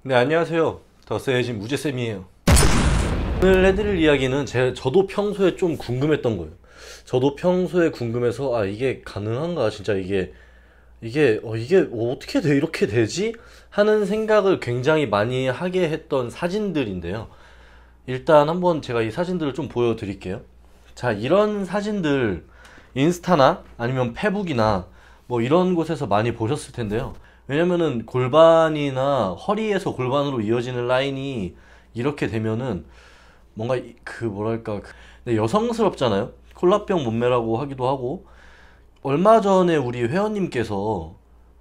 네, 안녕하세요. 더 세해진 무제쌤이에요. 오늘 해드릴 이야기는 저도 평소에 좀 궁금했던 거예요. 저도 평소에 궁금해서, 이게 가능한가? 진짜 이게 어떻게 이렇게 되지? 하는 생각을 굉장히 많이 하게 했던 사진들인데요. 일단 한번 제가 이 사진들을 좀 보여드릴게요. 자, 이런 사진들 인스타나 아니면 페북이나 뭐 이런 곳에서 많이 보셨을 텐데요. 왜냐면은 골반이나 허리에서 골반으로 이어지는 라인이 이렇게 되면은 뭔가 그 뭐랄까 근데 여성스럽잖아요. 콜라병 몸매라고 하기도 하고, 얼마 전에 우리 회원님께서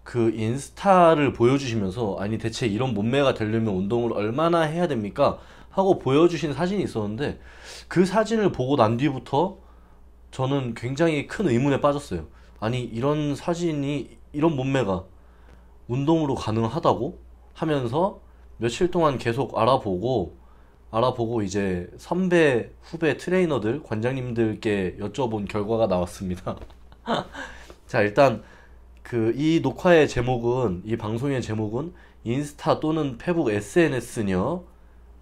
그 인스타를 보여주시면서 아니 대체 이런 몸매가 되려면 운동을 얼마나 해야 됩니까? 하고 보여주신 사진이 있었는데, 그 사진을 보고 난 뒤부터 저는 굉장히 큰 의문에 빠졌어요. 아니 이런 사진이, 이런 몸매가 운동으로 가능하다고 하면서 며칠 동안 계속 알아보고 이제 선배 후배 트레이너들 관장님들께 여쭤본 결과가 나왔습니다. 자, 일단 이 녹화의 제목은, 이 방송의 제목은 인스타 또는 페북 SNS녀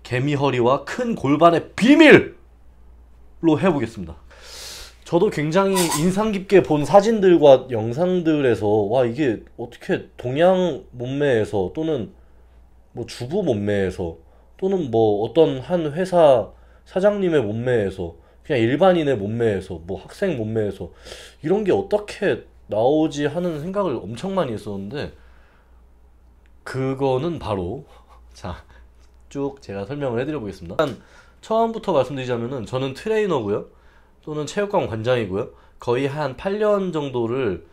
개미허리와 큰 골반의 비밀로 해보겠습니다. 저도 굉장히 인상 깊게 본 사진들과 영상들에서 와, 이게 어떻게 동양 몸매에서 또는 뭐 주부 몸매에서 또는 뭐 어떤 한 회사 사장님의 몸매에서 그냥 일반인의 몸매에서 뭐 학생 몸매에서 이런 게 어떻게 나오지 하는 생각을 엄청 많이 했었는데, 그거는 바로 자, 쭉 제가 설명을 해드려 보겠습니다. 일단 처음부터 말씀드리자면은 저는 트레이너고요, 또는 체육관 관장이고요. 거의 한 8년 정도를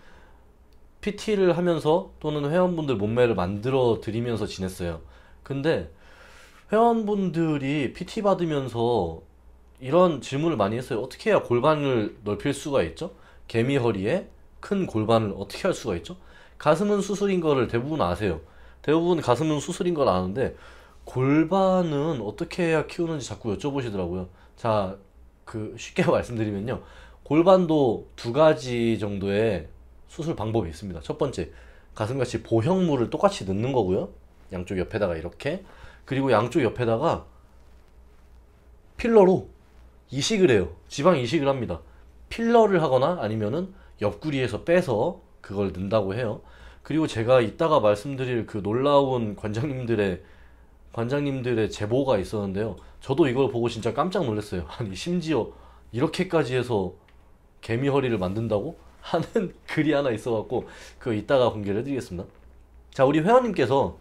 PT를 하면서 또는 회원분들 몸매를 만들어 드리면서 지냈어요. 근데 회원분들이 PT 받으면서 이런 질문을 많이 했어요. 어떻게 해야 골반을 넓힐 수가 있죠? 개미 허리에 큰 골반을 어떻게 할 수가 있죠? 가슴은 수술인 거를 대부분 아세요. 대부분 가슴은 수술인 걸 아는데 골반은 어떻게 해야 키우는지 자꾸 여쭤보시더라고요. 자, 쉽게 말씀드리면요. 골반도 두 가지 정도의 수술 방법이 있습니다. 첫 번째, 가슴같이 보형물을 똑같이 넣는 거고요. 양쪽 옆에다가 이렇게. 그리고 양쪽 옆에다가 필러로 이식을 해요. 지방 이식을 합니다. 필러를 하거나 아니면은 옆구리에서 빼서 그걸 넣는다고 해요. 그리고 제가 이따가 말씀드릴 그 놀라운 관장님들의 제보가 있었는데요. 저도 이걸 보고 진짜 깜짝 놀랐어요. 아니, 심지어 이렇게까지 해서 개미 허리를 만든다고? 하는 글이 하나 있어갖고 그거 이따가 공개를 해드리겠습니다. 자, 우리 회원님께서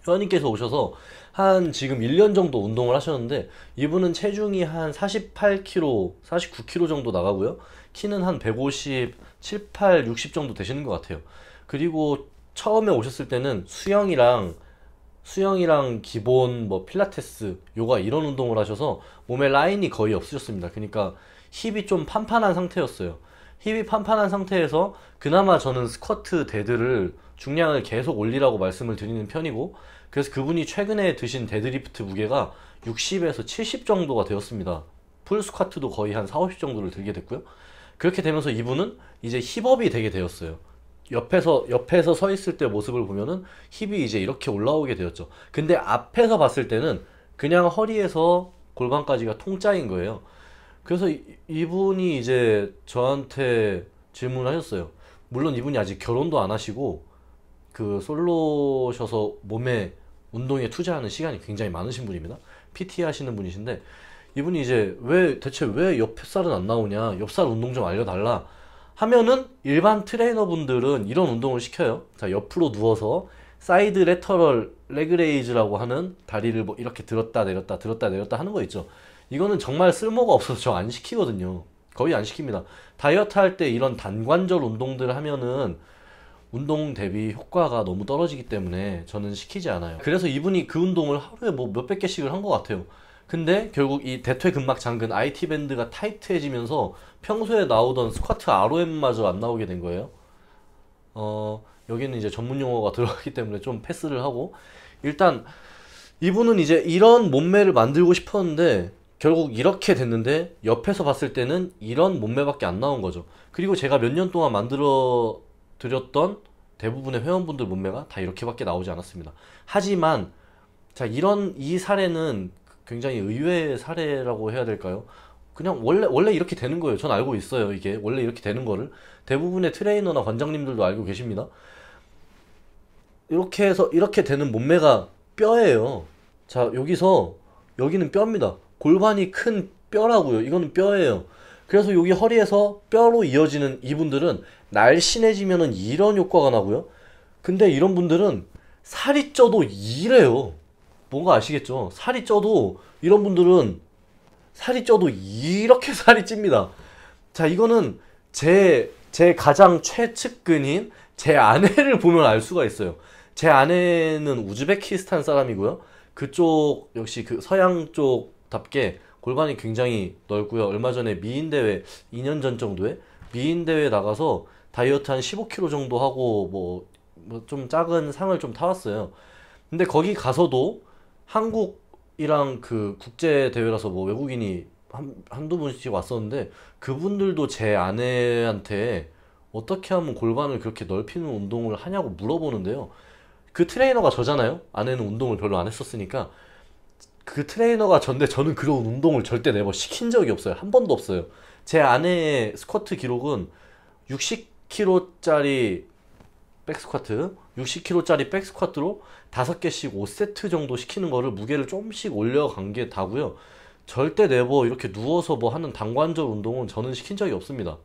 오셔서 한 지금 1년 정도 운동을 하셨는데, 이분은 체중이 한 48kg, 49kg 정도 나가고요. 키는 한 157, 8, 60 정도 되시는 것 같아요. 그리고 처음에 오셨을 때는 수영이랑 기본 뭐 필라테스, 요가 이런 운동을 하셔서 몸에 라인이 거의 없으셨습니다. 그러니까 힙이 좀 판판한 상태였어요. 힙이 판판한 상태에서 그나마 저는 스쿼트 데드를 중량을 계속 올리라고 말씀을 드리는 편이고, 그래서 그분이 최근에 드신 데드리프트 무게가 60에서 70 정도가 되었습니다. 풀 스쿼트도 거의 한 4, 50 정도를 들게 됐고요. 그렇게 되면서 이분은 이제 힙업이 되게 되었어요. 옆에서 서 있을 때 모습을 보면은 힙이 이제 이렇게 올라오게 되었죠. 근데 앞에서 봤을 때는 그냥 허리에서 골반까지가 통짜인 거예요. 그래서 이분이 이제 저한테 질문을 하셨어요. 물론 이분이 아직 결혼도 안 하시고 그 솔로셔서 몸에 운동에 투자하는 시간이 굉장히 많으신 분입니다. PT 하시는 분이신데, 이분이 이제 대체 왜 옆살은 안 나오냐, 옆살 운동 좀 알려달라 하면은 일반 트레이너분들은 이런 운동을 시켜요. 자, 옆으로 누워서 사이드 레터럴 레그레이즈라고 하는, 다리를 뭐 이렇게 들었다 내렸다 들었다 내렸다 하는 거 있죠. 이거는 정말 쓸모가 없어서 저 안 시키거든요. 거의 안 시킵니다. 다이어트 할 때 이런 단관절 운동들 하면은 운동 대비 효과가 너무 떨어지기 때문에 저는 시키지 않아요. 그래서 이분이 그 운동을 하루에 뭐 몇백 개씩을 한 것 같아요. 근데 결국 이 대퇴근막 장근 IT 밴드가 타이트해지면서 평소에 나오던 스쿼트 ROM마저 안 나오게 된 거예요. 여기는 이제 전문 용어가 들어가기 때문에 좀 패스를 하고, 일단 이분은 이제 이런 몸매를 만들고 싶었는데 결국 이렇게 됐는데, 옆에서 봤을 때는 이런 몸매밖에 안 나온 거죠. 그리고 제가 몇 년 동안 만들어 드렸던 대부분의 회원분들 몸매가 다 이렇게밖에 나오지 않았습니다. 하지만 자, 이 사례는 굉장히 의외의 사례라고 해야 될까요? 그냥 원래 이렇게 되는 거예요. 전 알고 있어요. 이게 원래 이렇게 되는 거를 대부분의 트레이너나 관장님들도 알고 계십니다. 이렇게 해서 이렇게 되는 몸매가 뼈예요. 자, 여기는 뼈입니다. 골반이 큰 뼈라고요. 이거는 뼈예요. 그래서 여기 허리에서 뼈로 이어지는 이분들은 날씬해지면은 이런 효과가 나고요. 근데 이런 분들은 살이 쪄도 이래요. 뭔가 아시겠죠? 살이 쪄도 이런 분들은 살이 쪄도 이렇게 살이 찝니다. 자, 이거는 제 가장 최측근인 제 아내를 보면 알 수가 있어요. 제 아내는 우즈베키스탄 사람이고요. 그쪽 역시 그 서양 쪽답게 골반이 굉장히 넓고요. 얼마 전에 미인 대회 2년 전 정도에 미인 대회 나가서 다이어트 한 15kg 정도 하고 뭐 좀 작은 상을 좀 타왔어요. 근데 거기 가서도 한국이랑 그 국제 대회라서 뭐 외국인이 한두 분씩 왔었는데 그분들도 제 아내한테 어떻게 하면 골반을 그렇게 넓히는 운동을 하냐고 물어보는데요. 그 트레이너가 저잖아요. 아내는 운동을 별로 안 했었으니까 그 트레이너가 전데 저는 그런 운동을 절대 네버 시킨 적이 없어요. 한 번도 없어요. 제 아내의 스쿼트 기록은 60kg짜리 백스쿼트, 60kg짜리 백스쿼트로 5개씩 5세트 정도 시키는 거를 무게를 조금씩 올려간 게 다고요. 절대 네버 이렇게 누워서 뭐 하는 단관절 운동은 저는 시킨 적이 없습니다.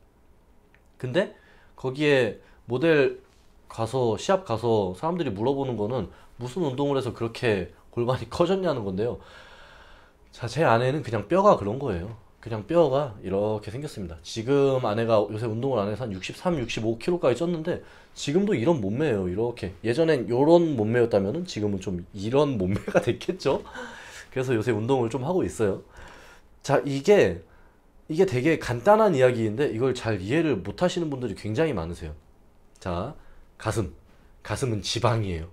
근데 거기에 모델 가서 시합 가서 사람들이 물어보는 거는 무슨 운동을 해서 그렇게 골반이 커졌냐는 건데요. 자, 제 아내는 그냥 뼈가 그런 거예요. 그냥 뼈가 이렇게 생겼습니다. 지금 아내가 요새 운동을 안 해서 한 63, 65kg까지 쪘는데 지금도 이런 몸매예요. 이렇게 예전엔 이런 몸매였다면은 지금은 좀 이런 몸매가 됐겠죠. 그래서 요새 운동을 좀 하고 있어요. 자, 이게 되게 간단한 이야기인데 이걸 잘 이해를 못 하시는 분들이 굉장히 많으세요. 자, 가슴은 지방이에요.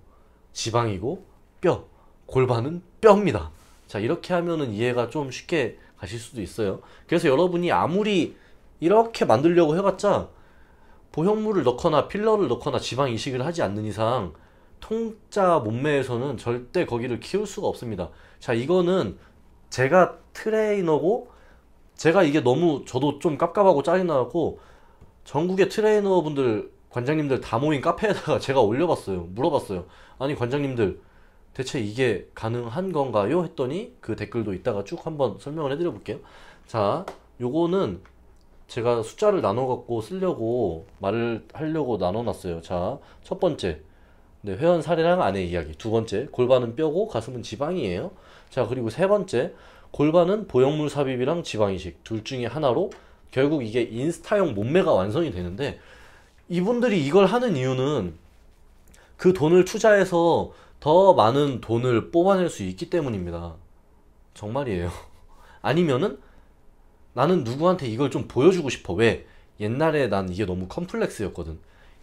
지방이고 뼈, 골반은 뼈입니다. 자, 이렇게 하면은 이해가 좀 쉽게 가실 수도 있어요. 그래서 여러분이 아무리 이렇게 만들려고 해봤자 보형물을 넣거나 필러를 넣거나 지방 이식을 하지 않는 이상 통짜 몸매에서는 절대 거기를 키울 수가 없습니다. 자, 이거는 제가 트레이너고 제가 이게 너무 저도 좀 깝깝하고 짜증나고 전국의 트레이너분들 관장님들 다 모인 카페에다가 제가 올려봤어요. 물어봤어요. 아니 관장님들 대체 이게 가능한 건가요? 했더니 그 댓글도 이따가 쭉 한번 설명을 해드려 볼게요. 자, 요거는 제가 숫자를 나눠 갖고 쓰려고 말을 하려고 나눠 놨어요. 자, 첫 번째, 네, 회원 사례랑 아내 이야기. 두 번째, 골반은 뼈고 가슴은 지방이에요. 자, 그리고 세 번째, 골반은 보형물 삽입이랑 지방 이식 둘 중에 하나로 결국 이게 인스타용 몸매가 완성이 되는데 이분들이 이걸 하는 이유는 그 돈을 투자해서 더 많은 돈을 뽑아낼 수 있기 때문입니다. 정말이에요. 아니면은 나는 누구한테 이걸 좀 보여주고 싶어. 왜? 옛날에 난 이게 너무 컴플렉스였거든.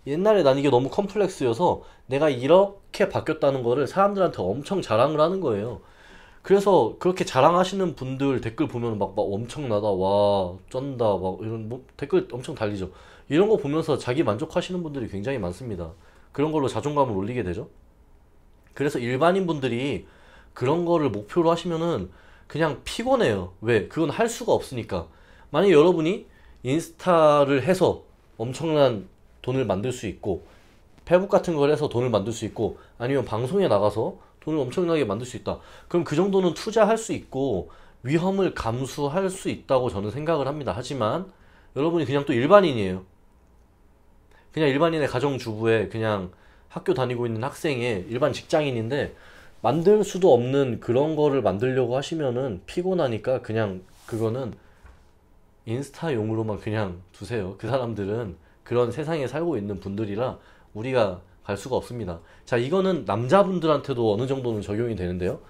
옛날에 난 이게 너무 컴플렉스여서 내가 이렇게 바뀌었다는 거를 사람들한테 엄청 자랑을 하는 거예요. 그래서 그렇게 자랑하시는 분들 댓글 보면 막 엄청나다, 와, 쩐다, 막 이런 댓글 엄청 달리죠. 이런 거 보면서 자기 만족하시는 분들이 굉장히 많습니다. 그런 걸로 자존감을 올리게 되죠. 그래서 일반인 분들이 그런 거를 목표로 하시면은 그냥 피곤해요. 왜? 그건 할 수가 없으니까. 만약에 여러분이 인스타를 해서 엄청난 돈을 만들 수 있고 페북 같은 걸 해서 돈을 만들 수 있고 아니면 방송에 나가서 돈을 엄청나게 만들 수 있다. 그럼 그 정도는 투자할 수 있고 위험을 감수할 수 있다고 저는 생각을 합니다. 하지만 여러분이 그냥 또 일반인이에요. 그냥 일반인의 가정주부에 그냥 학교 다니고 있는 학생의 일반 직장인인데 만들 수도 없는 그런 거를 만들려고 하시면은 피곤하니까 그냥 그거는 인스타용으로만 그냥 두세요. 그 사람들은 그런 세상에 살고 있는 분들이라 우리가 갈 수가 없습니다. 자, 이거는 남자분들한테도 어느 정도는 적용이 되는데요.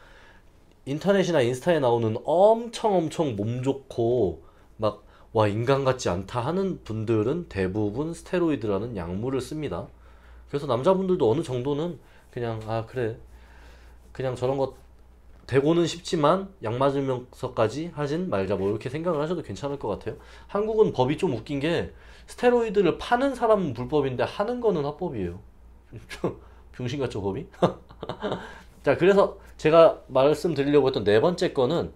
인터넷이나 인스타에 나오는 엄청 몸 좋고 막 와 인간 같지 않다 하는 분들은 대부분 스테로이드라는 약물을 씁니다. 그래서 남자분들도 어느 정도는 그냥 아 그래 그냥 저런 거 되고는 싶지만 약 맞으면서까지 하진 말자 뭐 이렇게 생각을 하셔도 괜찮을 것 같아요. 한국은 법이 좀 웃긴 게 스테로이드를 파는 사람은 불법인데 하는 거는 합법이에요. 병신 같죠 법이? 자, 그래서 제가 말씀드리려고 했던 네 번째 거는,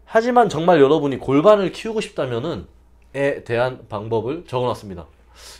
하지만 정말 여러분이 골반을 키우고 싶다면은 에 대한 방법을 적어놨습니다.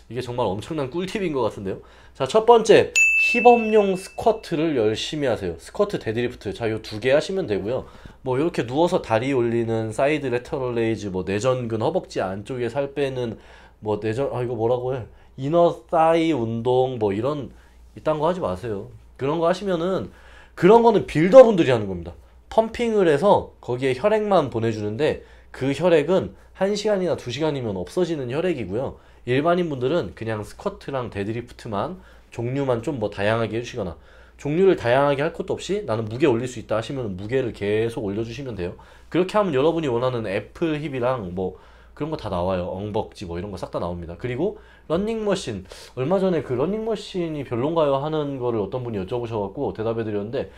이게 정말 엄청난 꿀팁인 것 같은데요. 자, 첫 번째, 힙업용 스쿼트를 열심히 하세요. 스쿼트, 데드리프트. 자, 요 두 개 하시면 되고요. 뭐 이렇게 누워서 다리 올리는 사이드 레터럴 레이즈, 뭐 내전근, 허벅지 안쪽에 살 빼는, 뭐 내전, 이거 뭐라고 해, 이너 사이 운동, 뭐 이런 이딴 거 하지 마세요. 그런 거 하시면은, 그런 거는 빌더분들이 하는 겁니다. 펌핑을 해서 거기에 혈액만 보내주는데, 그 혈액은 1시간이나 2시간이면 없어지는 혈액이고요. 일반인 분들은 그냥 스쿼트랑 데드리프트만, 종류만 좀 뭐 다양하게 해주시거나, 종류를 다양하게 할 것도 없이 나는 무게 올릴 수 있다 하시면 무게를 계속 올려주시면 돼요. 그렇게 하면 여러분이 원하는 애플 힙이랑 뭐 그런 거 다 나와요. 엉벅지 뭐 이런 거 싹 다 나옵니다. 그리고 런닝머신, 얼마 전에 그 런닝머신이 별론가요 하는 거를 어떤 분이 여쭤보셔갖고 대답해 드렸는데,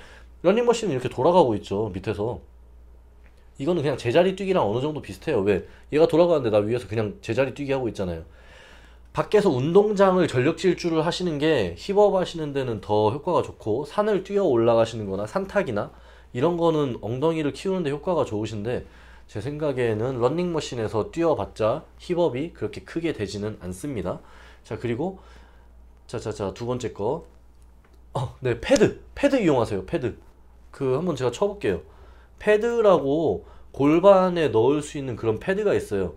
런닝머신은 이렇게 돌아가고 있죠, 밑에서. 이거는 그냥 제자리 뛰기랑 어느 정도 비슷해요. 왜? 얘가 돌아가는데 나 위에서 그냥 제자리 뛰기 하고 있잖아요. 밖에서 운동장을 전력 질주를 하시는 게 힙업 하시는 데는 더 효과가 좋고, 산을 뛰어 올라가시는 거나 산타기나 이런 거는 엉덩이를 키우는 데 효과가 좋으신데, 제 생각에는 런닝머신에서 뛰어봤자 힙업이 그렇게 크게 되지는 않습니다. 자, 그리고 자자자, 두 번째 거. 네, 패드 이용하세요. 패드. 그 한번 제가 쳐볼게요. 패드라고 골반에 넣을 수 있는 그런 패드가 있어요.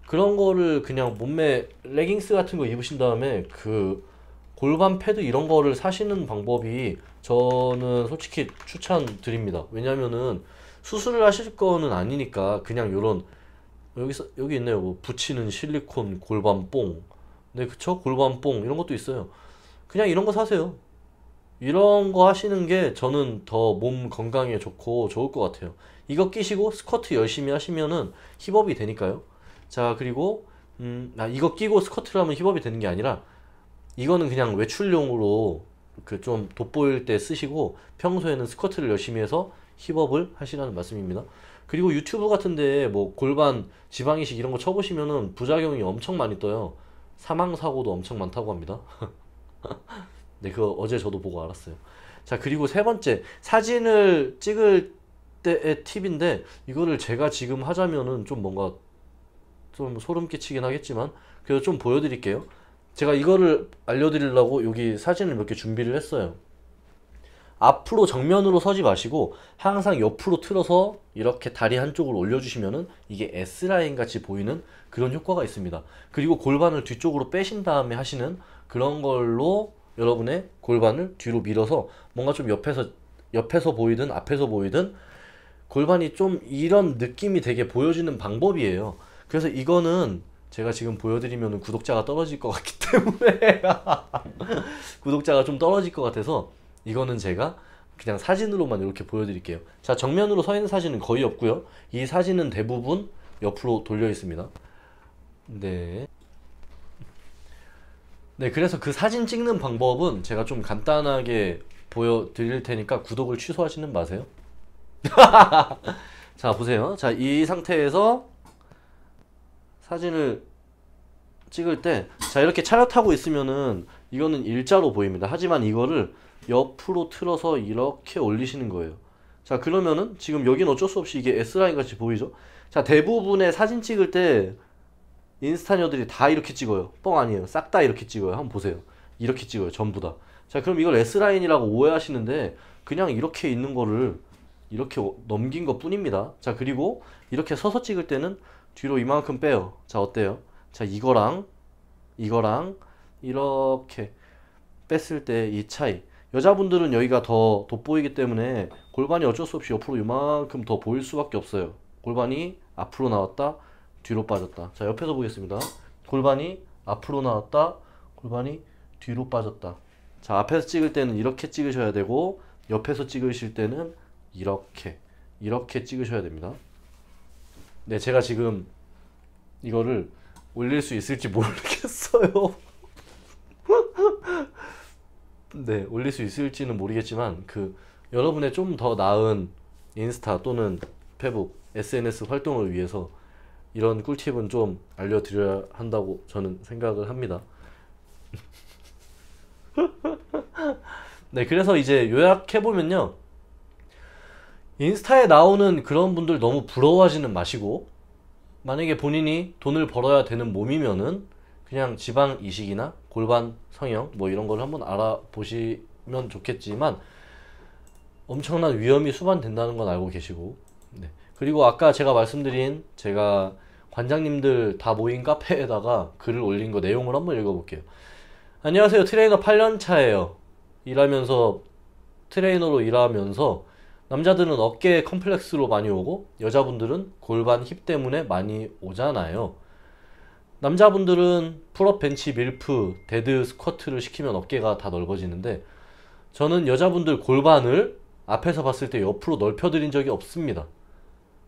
그런 거를 그냥 몸매 레깅스 같은 거 입으신 다음에 그 골반 패드 이런 거를 사시는 방법이 저는 솔직히 추천드립니다. 왜냐면은 수술을 하실 거는 아니니까, 그냥 요런, 여기 있네요. 뭐 붙이는 실리콘 골반 뽕. 네, 그쵸? 골반 뽕 이런 것도 있어요. 그냥 이런 거 사세요. 이런 거 하시는 게 저는 더 몸 건강에 좋고 좋을 것 같아요. 이거 끼시고 스쿼트 열심히 하시면은 힙업이 되니까요. 자, 그리고 이거 끼고 스쿼트를 하면 힙업이 되는 게 아니라, 이거는 그냥 외출용으로 그 좀 돋보일 때 쓰시고, 평소에는 스쿼트를 열심히 해서 힙업을 하시라는 말씀입니다. 그리고 유튜브 같은데 뭐 골반 지방이식 이런 거 쳐보시면은 부작용이 엄청 많이 떠요. 사망사고도 엄청 많다고 합니다. 네, 그거 어제 저도 보고 알았어요. 자, 그리고 세 번째, 사진을 찍을 때의 팁인데, 이거를 제가 지금 하자면은 좀 뭔가 좀 소름 끼치긴 하겠지만 그래도 좀 보여드릴게요. 제가 이거를 알려드리려고 여기 사진을 몇 개 준비를 했어요. 앞으로 정면으로 서지 마시고 항상 옆으로 틀어서 이렇게 다리 한쪽을 올려주시면은 이게 S라인 같이 보이는 그런 효과가 있습니다. 그리고 골반을 뒤쪽으로 빼신 다음에 하시는 그런 걸로 여러분의 골반을 뒤로 밀어서 뭔가 좀 옆에서 보이든 앞에서 보이든 골반이 좀 이런 느낌이 되게 보여지는 방법이에요. 그래서 이거는 제가 지금 보여드리면 구독자가 떨어질 것 같기 때문에 구독자가 좀 떨어질 것 같아서 이거는 제가 그냥 사진으로만 이렇게 보여드릴게요. 자, 정면으로 서 있는 사진은 거의 없고요. 이 사진은 대부분 옆으로 돌려 있습니다. 네. 네, 그래서 그 사진 찍는 방법은 제가 좀 간단하게 보여드릴 테니까 구독을 취소하시는 마세요. 자, 보세요. 자, 이 상태에서 사진을 찍을 때, 자, 이렇게 차렷하고 있으면은 이거는 일자로 보입니다. 하지만 이거를 옆으로 틀어서 이렇게 올리시는 거예요. 자, 그러면은 지금 여기는 어쩔 수 없이 이게 S라인 같이 보이죠? 자, 대부분의 사진 찍을 때 인스타녀들이 다 이렇게 찍어요. 뻥 아니에요. 싹 다 이렇게 찍어요. 한번 보세요. 이렇게 찍어요. 전부 다. 자, 그럼 이걸 S라인이라고 오해하시는데 그냥 이렇게 있는 거를 이렇게 넘긴 것 뿐입니다. 자, 그리고 이렇게 서서 찍을 때는 뒤로 이만큼 빼요. 자, 어때요? 자, 이거랑 이렇게 뺐을 때 이 차이. 여자분들은 여기가 더 돋보이기 때문에 골반이 어쩔 수 없이 옆으로 이만큼 더 보일 수밖에 없어요. 골반이 앞으로 나왔다, 뒤로 빠졌다. 자, 옆에서 보겠습니다. 골반이 앞으로 나왔다, 골반이 뒤로 빠졌다. 자, 앞에서 찍을 때는 이렇게 찍으셔야 되고, 옆에서 찍으실 때는 이렇게 찍으셔야 됩니다. 네, 제가 지금 이거를 올릴 수 있을지 모르겠어요. 네, 올릴 수 있을지는 모르겠지만 여러분의 좀 더 나은 인스타 또는 페북, SNS 활동을 위해서 이런 꿀팁은 좀 알려드려야 한다고 저는 생각을 합니다. 네, 그래서 이제 요약해보면요, 인스타에 나오는 그런 분들 너무 부러워하지는 마시고, 만약에 본인이 돈을 벌어야 되는 몸이면은 그냥 지방 이식이나 골반 성형 뭐 이런 걸 한번 알아보시면 좋겠지만, 엄청난 위험이 수반된다는 건 알고 계시고. 네. 그리고 아까 제가 말씀드린, 제가 관장님들 다 모인 카페에다가 글을 올린 거 내용을 한번 읽어볼게요. 안녕하세요. 트레이너 8년 차예요. 트레이너로 일하면서 남자들은 어깨 컴플렉스로 많이 오고 여자분들은 골반 힙 때문에 많이 오잖아요. 남자분들은 풀업, 벤치, 밀프, 데드, 스쿼트를 시키면 어깨가 다 넓어지는데, 저는 여자분들 골반을 앞에서 봤을 때 옆으로 넓혀드린 적이 없습니다.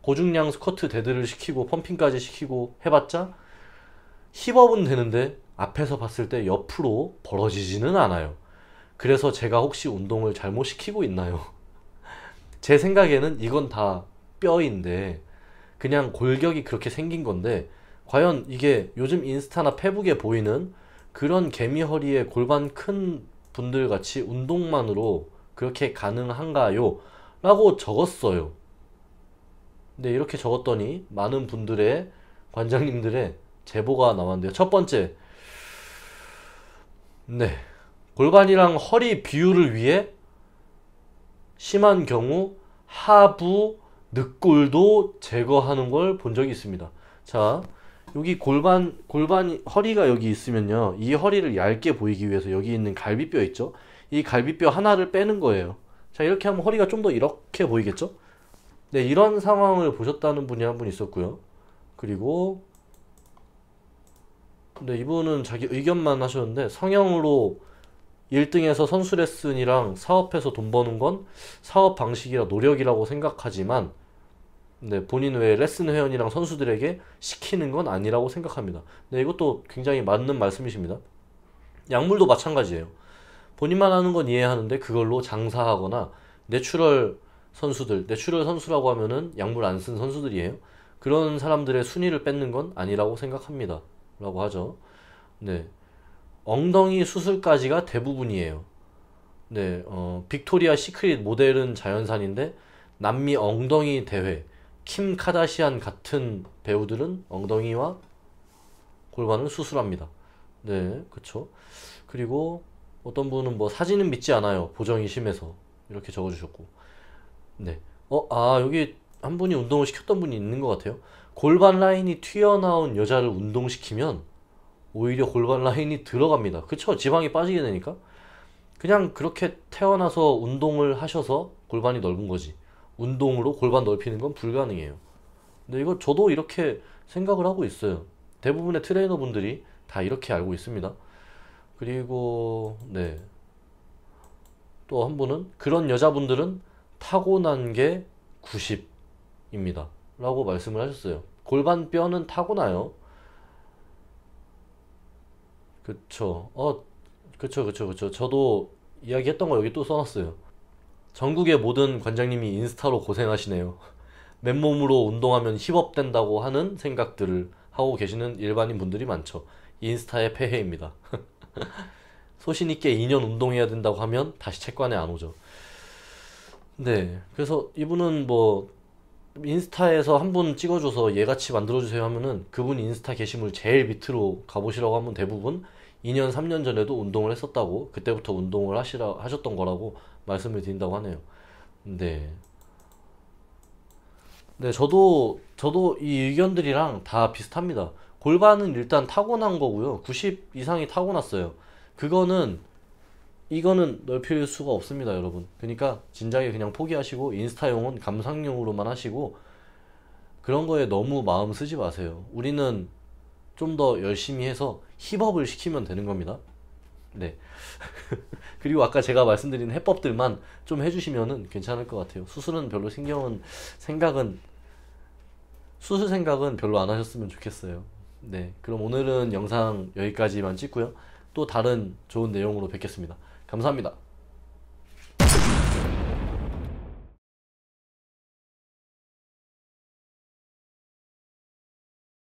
고중량 스쿼트, 데드를 시키고 펌핑까지 시키고 해봤자 힙업은 되는데 앞에서 봤을 때 옆으로 벌어지지는 않아요. 그래서 제가 혹시 운동을 잘못 시키고 있나요? 제 생각에는 이건 다 뼈인데, 그냥 골격이 그렇게 생긴 건데, 과연 이게 요즘 인스타나 페북에 보이는 그런 개미허리에 골반 큰 분들 같이 운동만으로 그렇게 가능한가요? 라고 적었어요. 근데 이렇게 적었더니 많은 분들의, 관장님들의 제보가 나왔는데요. 첫 번째, 네, 골반이랑 허리 비율을 위해 심한 경우 하부 늑골도 제거하는 걸 본 적이 있습니다. 자, 여기 허리가 여기 있으면요, 이 허리를 얇게 보이기 위해서 여기 있는 갈비뼈 있죠? 이 갈비뼈 하나를 빼는 거예요. 자, 이렇게 하면 허리가 좀 더 이렇게 보이겠죠? 네, 이런 상황을 보셨다는 분이 한 분 있었고요. 그리고 네, 이분은 자기 의견만 하셨는데, 성형으로 1등에서 선수 레슨이랑 사업해서 돈 버는 건 사업 방식이라 노력이라고 생각하지만, 네, 본인 외에 레슨 회원이랑 선수들에게 시키는 건 아니라고 생각합니다. 네, 이것도 굉장히 맞는 말씀이십니다. 약물도 마찬가지예요. 본인만 하는 건 이해하는데 그걸로 장사하거나, 내추럴 선수라고 하면은 약물 안 쓴 선수들이에요. 그런 사람들의 순위를 뺏는 건 아니라고 생각합니다. 라고 하죠. 네. 엉덩이 수술까지가 대부분이에요. 네, 빅토리아 시크릿 모델은 자연산인데, 남미 엉덩이 대회, 킴 카다시안 같은 배우들은 엉덩이와 골반을 수술합니다. 네, 그쵸. 그리고 어떤 분은 뭐 사진은 믿지 않아요, 보정이 심해서. 이렇게 적어주셨고. 네. 여기 한 분이 운동을 시켰던 분이 있는 것 같아요. 골반 라인이 튀어나온 여자를 운동시키면 오히려 골반 라인이 들어갑니다. 그쵸? 지방이 빠지게 되니까. 그냥 그렇게 태어나서 운동을 하셔서 골반이 넓은 거지, 운동으로 골반 넓히는 건 불가능해요. 근데 이거 저도 이렇게 생각을 하고 있어요. 대부분의 트레이너 분들이 다 이렇게 알고 있습니다. 그리고 네, 또 한 분은 그런 여자분들은 타고난 게 90입니다 라고 말씀을 하셨어요. 골반뼈는 타고나요. 그쵸. 그쵸. 저도 이야기했던 거 여기 또 써놨어요. 전국의 모든 관장님이 인스타로 고생하시네요. 맨몸으로 운동하면 힙업 된다고 하는 생각들을 하고 계시는 일반인 분들이 많죠. 인스타의 폐해입니다. 소신 있게 2년 운동해야 된다고 하면 다시 책관에 안 오죠. 네, 그래서 이분은 뭐 인스타에서 한 분 찍어줘서 얘같이 만들어주세요 하면은, 그분 인스타 게시물 제일 밑으로 가보시라고 하면 대부분 2년 3년 전에도 운동을 했었다고, 그때부터 운동을 하셨던 거라고 말씀을 드린다고 하네요. 네. 네, 저도 이 의견들이랑 다 비슷합니다. 골반은 일단 타고난 거고요. 90 이상이 타고났어요. 그거는, 이거는 넓힐 수가 없습니다, 여러분. 그러니까 진작에 그냥 포기하시고 인스타용은 감상용으로만 하시고, 그런 거에 너무 마음 쓰지 마세요. 우리는 좀 더 열심히 해서 힙업을 시키면 되는 겁니다. 네. 그리고 아까 제가 말씀드린 해법들만 좀 해주시면은 괜찮을 것 같아요. 수술 생각은 별로 안 하셨으면 좋겠어요. 네. 그럼 오늘은 영상 여기까지만 찍고요. 또 다른 좋은 내용으로 뵙겠습니다. 감사합니다.